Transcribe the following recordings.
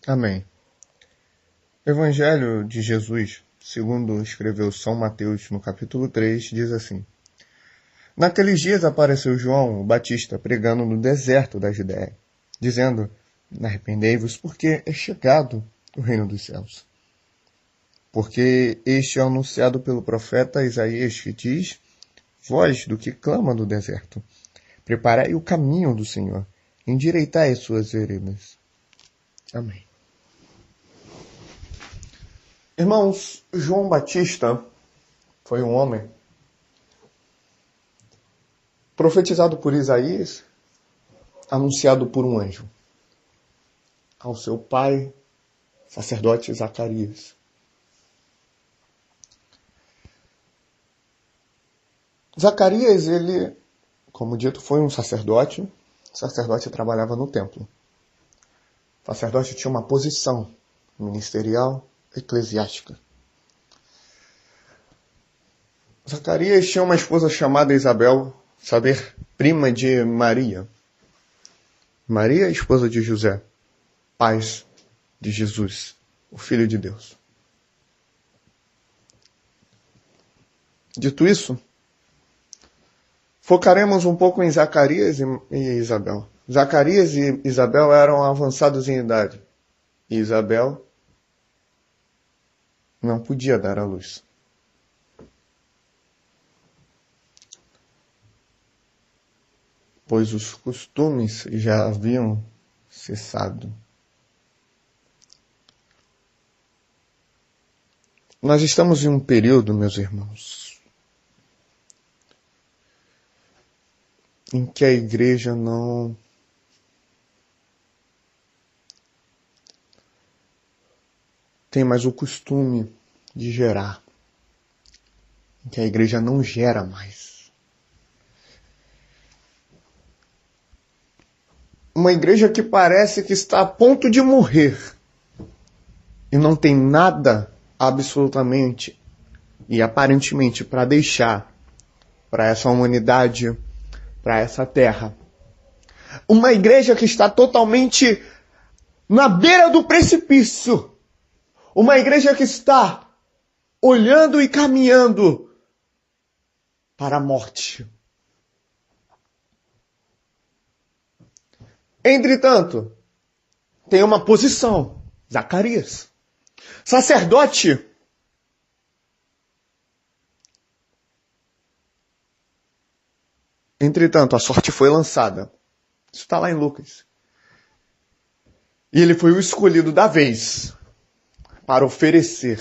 Amém. Evangelho de Jesus, segundo escreveu São Mateus no capítulo 3, diz assim: Naqueles dias apareceu João o Batista pregando no deserto da Judéia, dizendo: Arrependei-vos, porque é chegado o reino dos céus. Porque este é anunciado pelo profeta Isaías, que diz: Voz do que clama no deserto, preparai o caminho do Senhor, endireitai as suas veredas. Amém. Irmãos, João Batista foi um homem profetizado por Isaías, anunciado por um anjo ao seu pai, sacerdote Zacarias. Zacarias, ele, como dito, foi um sacerdote. O sacerdote trabalhava no templo. O sacerdote tinha uma posição ministerial, eclesiástica. Zacarias tinha uma esposa chamada Isabel, saber, prima de Maria. Maria, esposa de José, pai de Jesus, o Filho de Deus. Dito isso, focaremos um pouco em Zacarias e Isabel. Zacarias e Isabel eram avançados em idade. E Isabel não podia dar à luz. Pois os costumes já haviam cessado. Nós estamos em um período, meus irmãos, em que a igreja não tem mais o costume de gerar, em que a igreja não gera mais. Uma igreja que parece que está a ponto de morrer e não tem nada absolutamente e aparentemente para deixar para essa humanidade, para essa terra. Uma igreja que está totalmente na beira do precipício. Uma igreja que está olhando e caminhando para a morte. Entretanto, tem uma posição, Zacarias, sacerdote. Entretanto, a sorte foi lançada. Isso está lá em Lucas. E ele foi o escolhido da vez para oferecer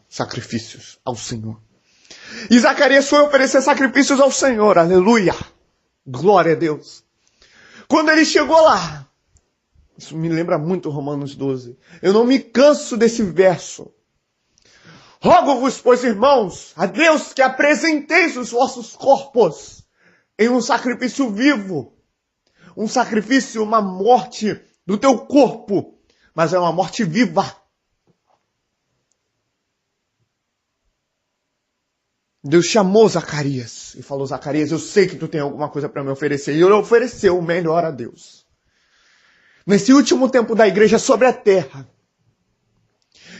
sacrifícios ao Senhor. E Zacarias foi oferecer sacrifícios ao Senhor. Aleluia! Glória a Deus! Quando ele chegou lá, isso me lembra muito Romanos 12. Eu não me canso desse verso. Rogo-vos, pois, irmãos, a Deus que apresenteis os vossos corpos em um sacrifício vivo. Um sacrifício, uma morte do teu corpo, mas é uma morte viva. Deus chamou Zacarias e falou: Zacarias, eu sei que tu tem alguma coisa para me oferecer. E ele ofereceu o melhor a Deus. Nesse último tempo da igreja sobre a terra.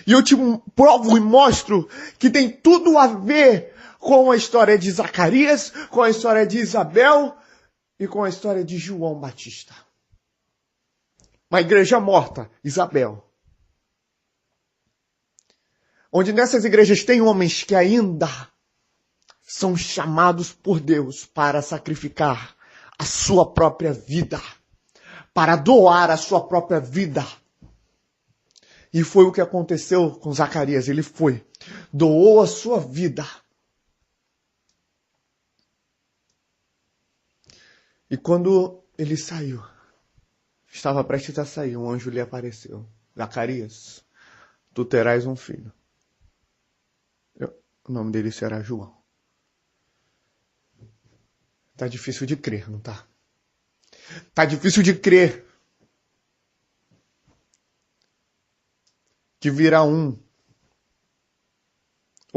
E eu te provo e mostro que tem tudo a ver com a história de Zacarias, com a história de Isabel e com a história de João Batista. Uma igreja morta, Isabel. Onde nessas igrejas tem homens que ainda são chamados por Deus para sacrificar a sua própria vida, para doar a sua própria vida. E foi o que aconteceu com Zacarias. Ele doou a sua vida. E quando ele saiu, estava prestes a sair, um anjo lhe apareceu. Zacarias, tu terás um filho. O nome dele será João. Tá difícil de crer, não tá? Tá difícil de crer que virá ou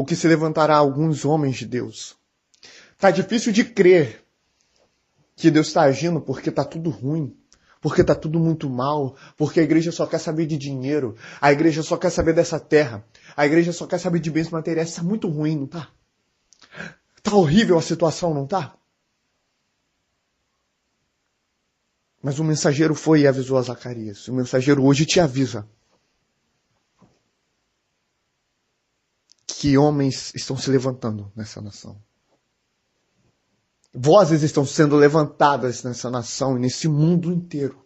que se levantará alguns homens de Deus. Tá difícil de crer que Deus está agindo porque tá tudo ruim, porque está tudo muito mal, porque a igreja só quer saber de dinheiro, a igreja só quer saber dessa terra, a igreja só quer saber de bens materiais. Isso está muito ruim, não está? Está horrível a situação, não está? Mas o mensageiro foi e avisou a Zacarias. O mensageiro hoje te avisa que homens estão se levantando nessa nação. Vozes estão sendo levantadas nessa nação e nesse mundo inteiro.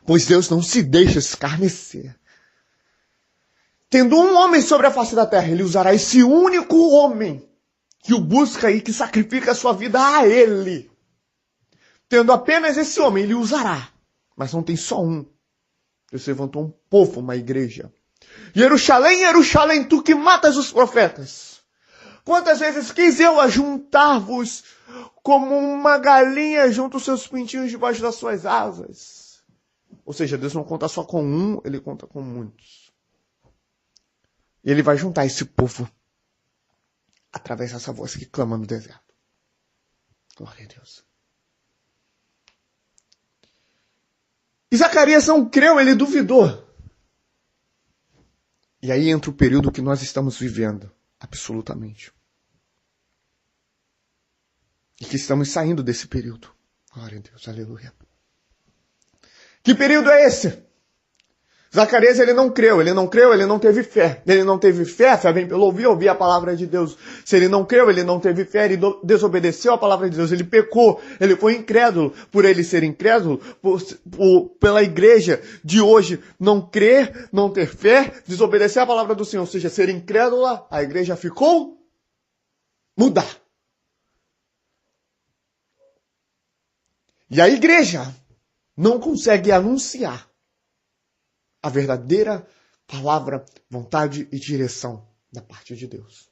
Pois Deus não se deixa escarnecer. Tendo um homem sobre a face da terra, ele usará esse único homem que o busca e que sacrifica a sua vida a ele. Tendo apenas esse homem, ele usará. Mas não tem só um. Deus levantou um povo, uma igreja. Jerusalém, Jerusalém, tu que matas os profetas. Quantas vezes quis eu ajuntar-vos como uma galinha junto os seus pintinhos debaixo das suas asas. Ou seja, Deus não conta só com um, ele conta com muitos. E ele vai juntar esse povo através dessa voz que clama no deserto. Glória a Deus. E Zacarias não creu, ele duvidou. E aí entra o período que nós estamos vivendo. Absolutamente. E que estamos saindo desse período. Glória a Deus, aleluia. Que período é esse? Zacarias, ele não creu, ele não teve fé. Ele não teve fé, fé vem pelo ouvir a palavra de Deus. Se ele não creu, ele não teve fé, ele desobedeceu a palavra de Deus, ele pecou, ele foi incrédulo. Por ele ser incrédulo, pela igreja de hoje não crer, não ter fé, desobedecer a palavra do Senhor, ou seja, ser incrédula, a igreja ficou muda. E a igreja não consegue anunciar a verdadeira palavra, vontade e direção da parte de Deus.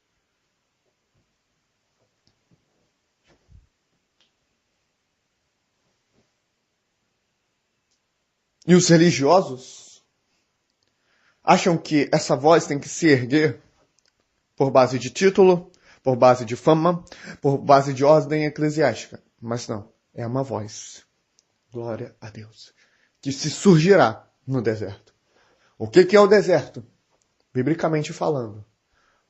E os religiosos acham que essa voz tem que se erguer por base de título, por base de fama, por base de ordem eclesiástica. Mas não, é uma voz, glória a Deus, que se surgirá no deserto. O que é o deserto? Biblicamente falando,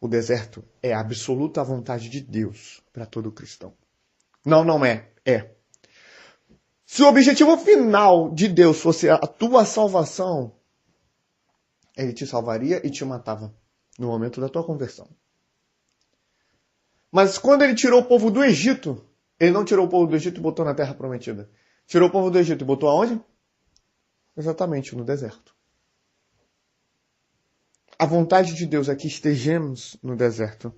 o deserto é a absoluta vontade de Deus para todo cristão. Não é. É. Se o objetivo final de Deus fosse a tua salvação, ele te salvaria e te matava no momento da tua conversão. Mas quando ele tirou o povo do Egito, ele não tirou o povo do Egito e botou na terra prometida. Tirou o povo do Egito e botou aonde? Exatamente, no deserto. A vontade de Deus é que estejamos no deserto.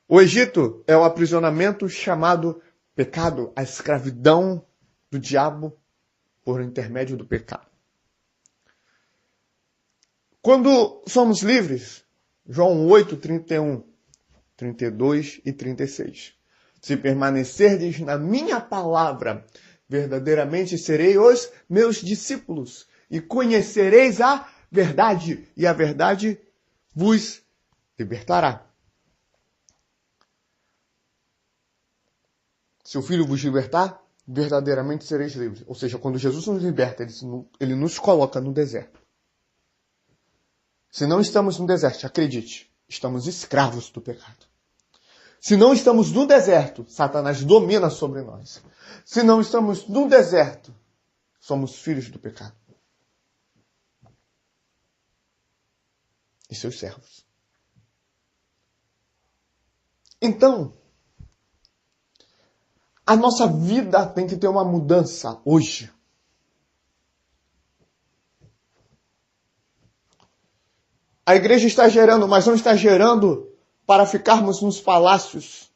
O Egito é o aprisionamento chamado pecado, a escravidão do diabo por intermédio do pecado. Quando somos livres, João 8, 31, 32 e 36. Se permanecerdes na minha palavra, verdadeiramente serei os meus discípulos e conhecereis a verdade, e a verdade vos libertará. Se o Filho vos libertar, verdadeiramente sereis livres. Ou seja, quando Jesus nos liberta, ele nos coloca no deserto. Se não estamos no deserto, acredite, estamos escravos do pecado. Se não estamos no deserto, Satanás domina sobre nós. Se não estamos no deserto, somos filhos do pecado. E seus servos. Então, a nossa vida tem que ter uma mudança hoje. A igreja está gerando, mas não está gerando para ficarmos nos palácios,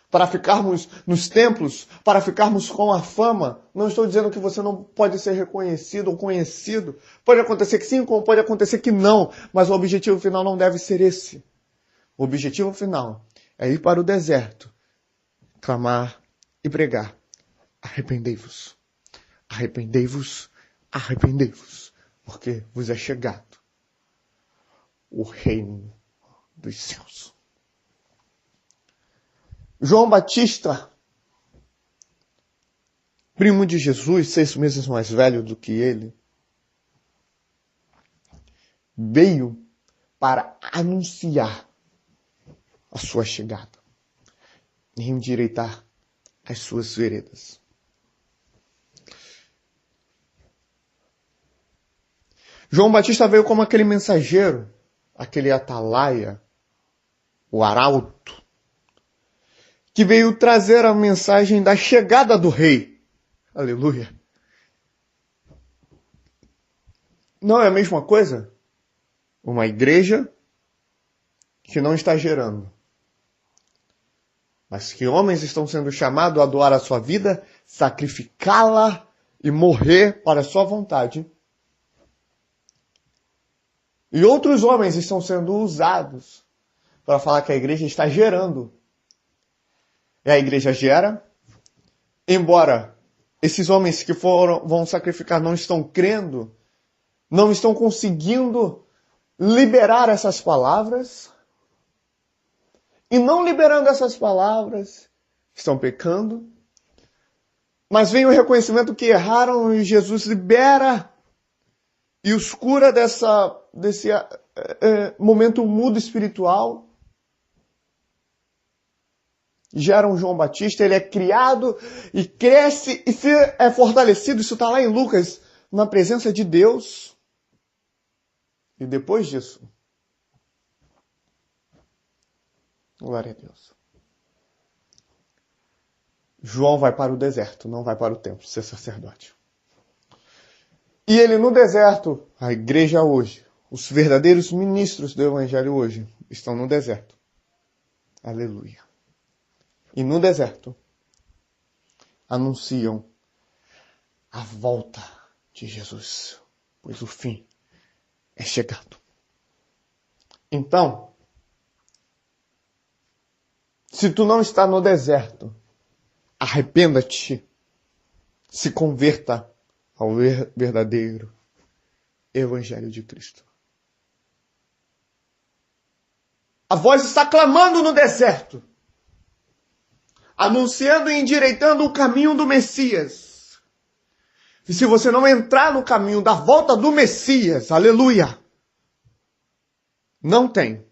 para ficarmos nos templos, para ficarmos com a fama. Não estou dizendo que você não pode ser reconhecido ou conhecido. Pode acontecer que sim, como pode acontecer que não. Mas o objetivo final não deve ser esse. O objetivo final é ir para o deserto, clamar e pregar. Arrependei-vos. Arrependei-vos. Arrependei-vos. Porque vos é chegado o reino dos céus. João Batista, primo de Jesus, 6 meses mais velho do que ele, veio para anunciar a sua chegada e endireitar as suas veredas. João Batista veio como aquele mensageiro, aquele atalaia, o arauto, que veio trazer a mensagem da chegada do rei. Aleluia. Não é a mesma coisa? Uma igreja que não está gerando, mas que homens estão sendo chamados a doar a sua vida, sacrificá-la e morrer para a sua vontade. E outros homens estão sendo usados para falar que a igreja está gerando. E a igreja gera, embora esses homens que vão sacrificar não estão crendo, não estão conseguindo liberar essas palavras, e não liberando essas palavras, estão pecando, mas vem o reconhecimento que erraram e Jesus libera e os cura desse momento mudo espiritual. Gera um João Batista, ele é criado e cresce e é fortalecido. Isso está lá em Lucas, na presença de Deus. E depois disso, glória a Deus, João vai para o deserto, não vai para o templo ser sacerdote. E ele no deserto, a igreja hoje, os verdadeiros ministros do evangelho hoje, estão no deserto. Aleluia. E no deserto, anunciam a volta de Jesus, pois o fim é chegado. Então, se tu não está no deserto, arrependa-te, se converta ao verdadeiro Evangelho de Cristo. A voz está clamando no deserto, anunciando e endireitando o caminho do Messias. E se você não entrar no caminho da volta do Messias, aleluia, não tem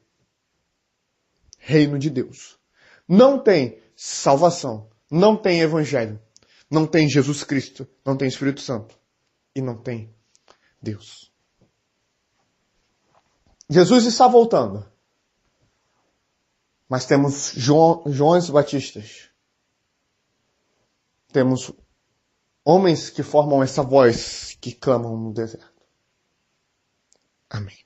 reino de Deus. Não tem salvação. Não tem evangelho. Não tem Jesus Cristo. Não tem Espírito Santo. E não tem Deus. Jesus está voltando. Mas temos Joões Batistas. Temos homens que formam essa voz que clamam no deserto. Amém.